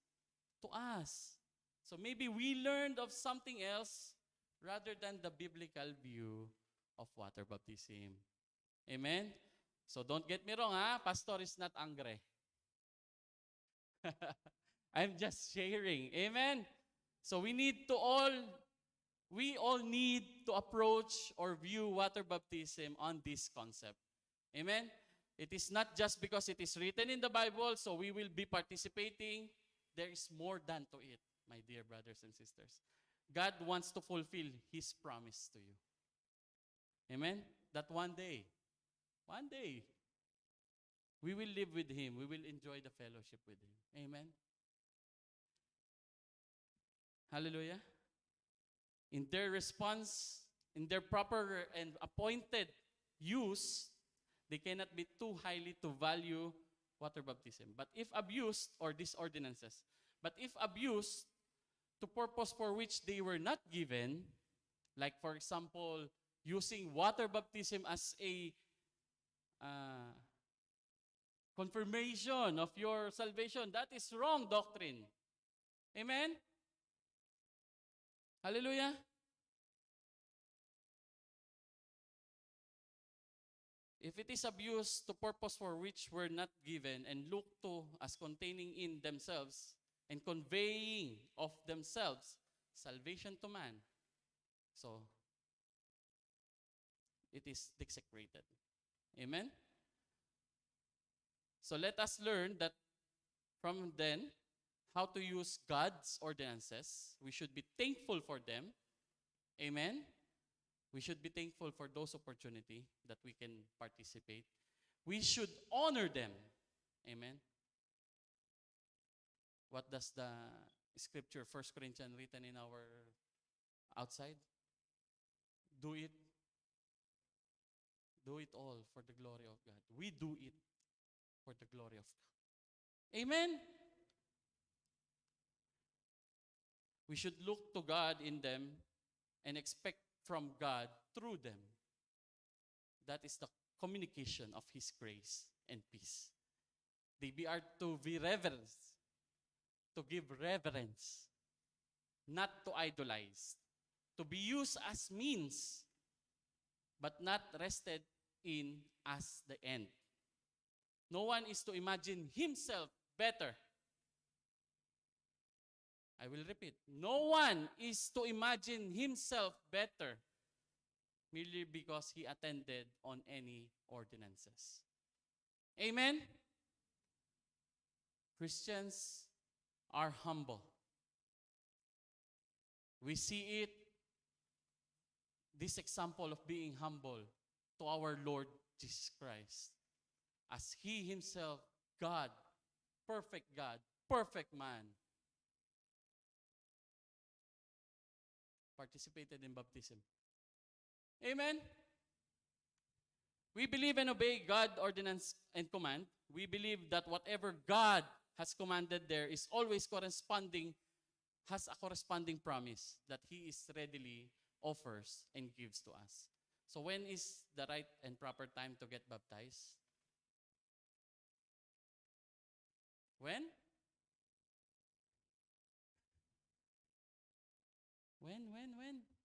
to us. So maybe we learned of something else rather than the biblical view of water baptism. Amen? So don't get me wrong, Pastor is not angry. I'm just sharing. Amen? So we all need to approach or view water baptism on this concept. Amen? It is not just because it is written in the Bible, so we will be participating. There is more than to it, my dear brothers and sisters. God wants to fulfill his promise to you. Amen? That one day, we will live with him. We will enjoy the fellowship with him. Amen? Hallelujah. In their response, in their proper and appointed use, they cannot be too highly to value water baptism. But if abused, or these ordinances, but if abused to purpose for which they were not given, like for example, using water baptism as a confirmation of your salvation, that is wrong doctrine. Amen? Hallelujah. If it is abused to purpose for which were not given and looked to as containing in themselves and conveying of themselves salvation to man, so it is desecrated. Amen? So let us learn that from then, how to use God's ordinances. We should be thankful for them. Amen? We should be thankful for those opportunities that we can participate. We should honor them. Amen? What does the scripture, 1 Corinthians, written in our outside? Do it all for the glory of God. We do it for the glory of God. Amen? We should look to God in them and expect from God through them. That is the communication of his grace and peace. They are to be reverenced, to give reverence, not to idolize, to be used as means, but not rested in as the end. No one is to imagine himself better. I will repeat. No one is to imagine himself better merely because he attended on any ordinances. Amen? Christians are humble. We see it, this example of being humble to our Lord Jesus Christ. As He Himself, God, perfect man, participated in baptism. Amen? We believe and obey God's ordinance and command. We believe that whatever God has commanded there is always has a corresponding promise that He is readily offers and gives to us. So when is the right and proper time to get baptized? When? When?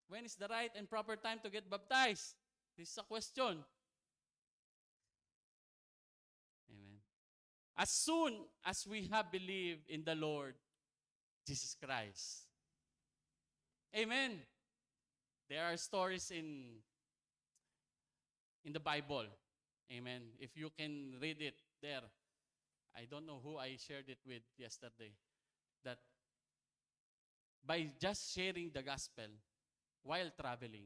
When is the right and proper time to get baptized? This is a question. Amen. As soon as we have believed in the Lord Jesus Christ. Amen. There are stories in the Bible. Amen. If you can read it there. I don't know who I shared it with yesterday. That by just sharing the gospel while traveling.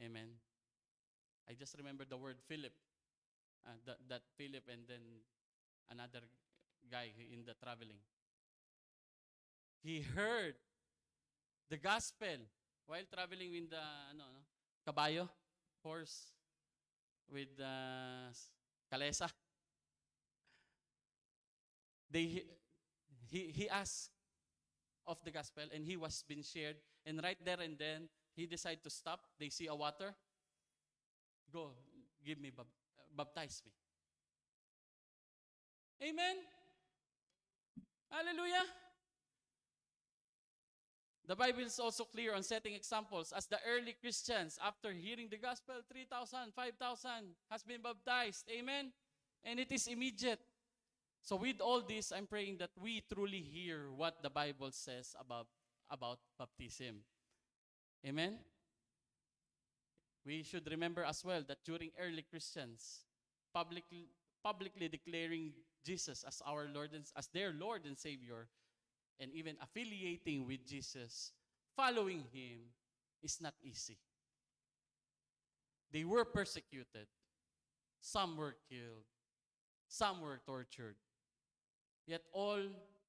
Amen. I just remember the word Philip. That Philip and then another guy in the traveling. He heard the gospel while traveling in the kabayo, horse, with kalesa. He asked of the gospel and he was being shared. And right there and then, he decided to stop. They see a water. Go, give me, baptize me. Amen? Hallelujah? The Bible is also clear on setting examples as the early Christians, after hearing the gospel, 3,000, 5,000 has been baptized. Amen? And it is immediate. So with all this, I'm praying that we truly hear what the Bible says about baptism. Amen? We should remember as well that during early Christians, publicly declaring Jesus as our Lord and as their Lord and Savior, and even affiliating with Jesus, following Him, is not easy. They were persecuted. Some were killed. Some were tortured. Yet all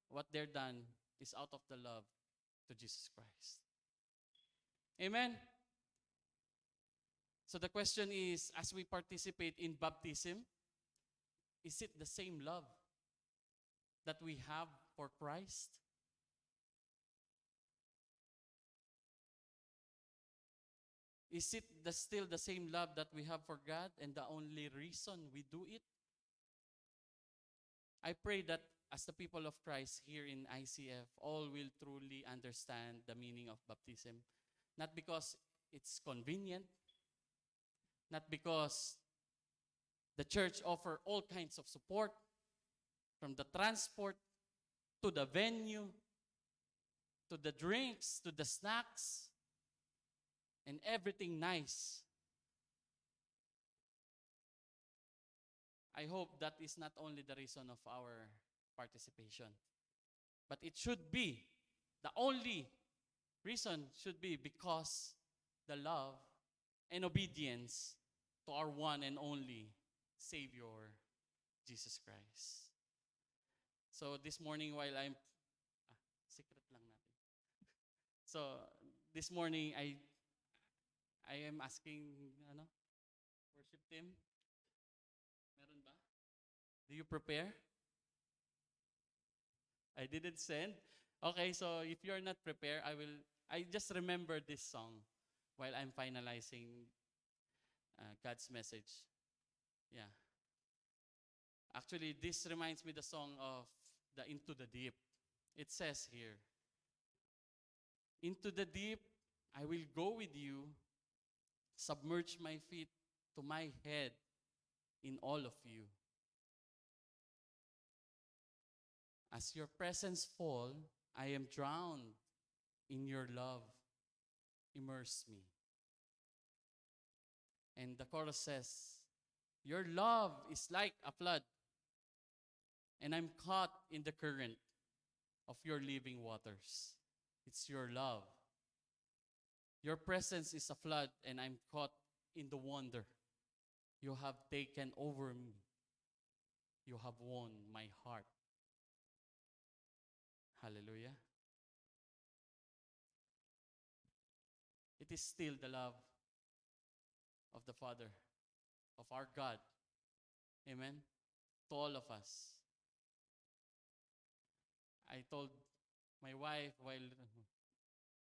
what they're done is out of the love to Jesus Christ. Amen? So the question is, as we participate in baptism, is it the same love that we have for Christ? Is it still the same love that we have for God and the only reason we do it? I pray that as the people of Christ here in ICF, all will truly understand the meaning of baptism. Not because it's convenient, not because the church offers all kinds of support, from the transport, to the venue, to the drinks, to the snacks, and everything nice. I hope that is not only the reason of our participation, but it should be, the only reason should be because the love and obedience to our one and only Savior, Jesus Christ. So this morning while I'm, secret lang natin. So this morning I am asking, worship team, meron ba? Do you prepare? I didn't send. Okay, so if you're not prepared, I just remember this song while I'm finalizing God's message. Yeah. Actually, this reminds me the song of the Into the Deep. It says here, into the deep, I will go with you, submerge my feet to my head in all of you. As your presence fall, I am drowned in your love. Immerse me. And the chorus says, your love is like a flood, and I'm caught in the current of your living waters. It's your love. Your presence is a flood, and I'm caught in the wonder You have taken over me. You have won my heart. Hallelujah. It is still the love of the Father, of our God. Amen. To all of us. I told my wife while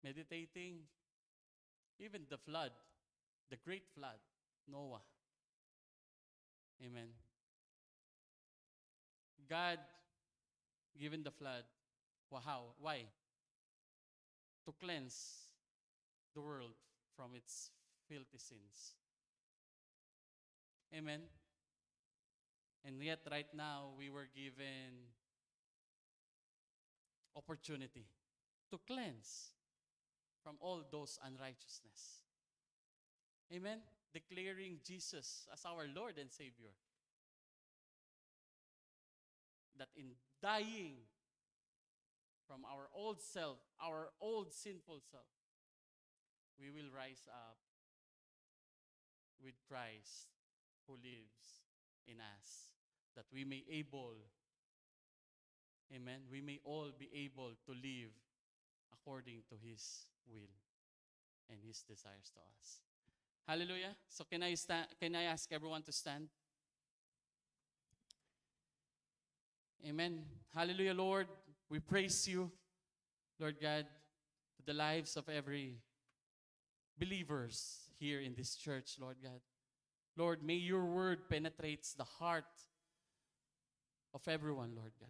meditating, even the flood, the great flood, Noah. Amen. God given the flood. How? Why? To cleanse the world from its filthy sins. Amen. And yet right now we were given opportunity to cleanse from all those unrighteousness. Amen. Declaring Jesus as our Lord and Savior. That in dying from our old self, our old sinful self, we will rise up with Christ who lives in us. That we may able, amen, we may all be able to live according to His will and His desires to us. Hallelujah. So can I ask everyone to stand? Amen. Hallelujah, Lord. We praise you, Lord God, to the lives of every believers here in this church, Lord God. Lord, may your word penetrates the heart of everyone, Lord God.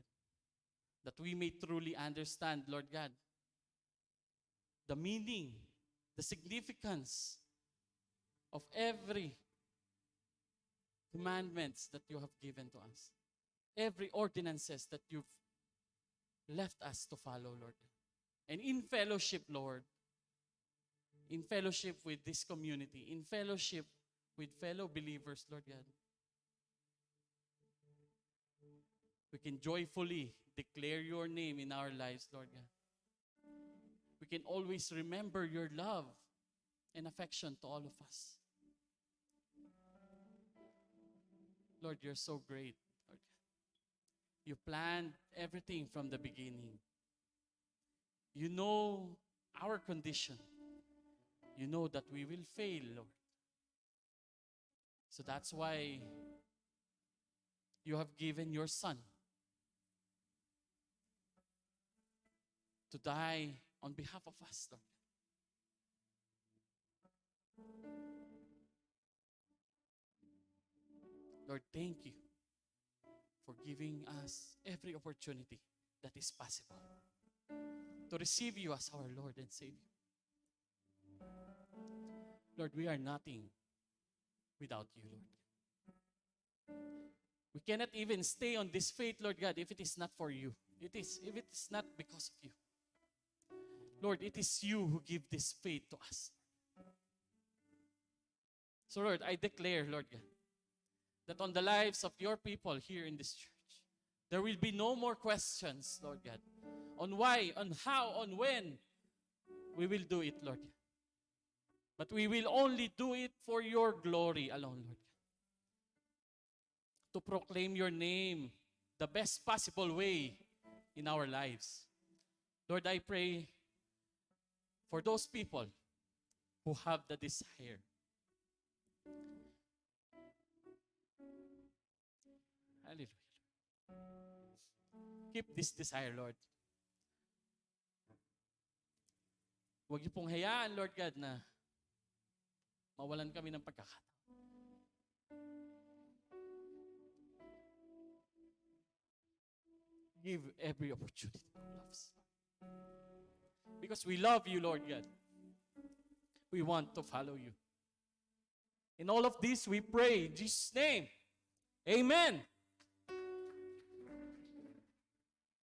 That we may truly understand, Lord God, the meaning, the significance of every commandments that you have given to us. Every ordinances that you've left us to follow, Lord. And in fellowship, Lord, in fellowship with this community, in fellowship with fellow believers, Lord God, we can joyfully declare your name in our lives, Lord God. We can always remember your love and affection to all of us. Lord, you're so great, Lord God. You planned everything from the beginning. You know our condition. You know that we will fail, Lord. So that's why you have given your Son to die on behalf of us, Lord. Lord, thank you for giving us every opportunity that is possible to receive you as our Lord and Savior. Lord, we are nothing without you, Lord. We cannot even stay on this faith, Lord God, if it is not for you. If it is not because of you. Lord, it is you who give this faith to us. So Lord, I declare, Lord God, that on the lives of your people here in this church, there will be no more questions, Lord God, on why, on how, on when we will do it, Lord. But we will only do it for your glory alone, Lord. To proclaim your name the best possible way in our lives. Lord, I pray for those people who have the desire. Hallelujah. Keep this desire, Lord. Huwag niyo pong hayaan, Lord God, na mawalan kami ng pagkakataon. Give every opportunity to us. Because we love you, Lord God. We want to follow you. In all of this, we pray in Jesus' name. Amen.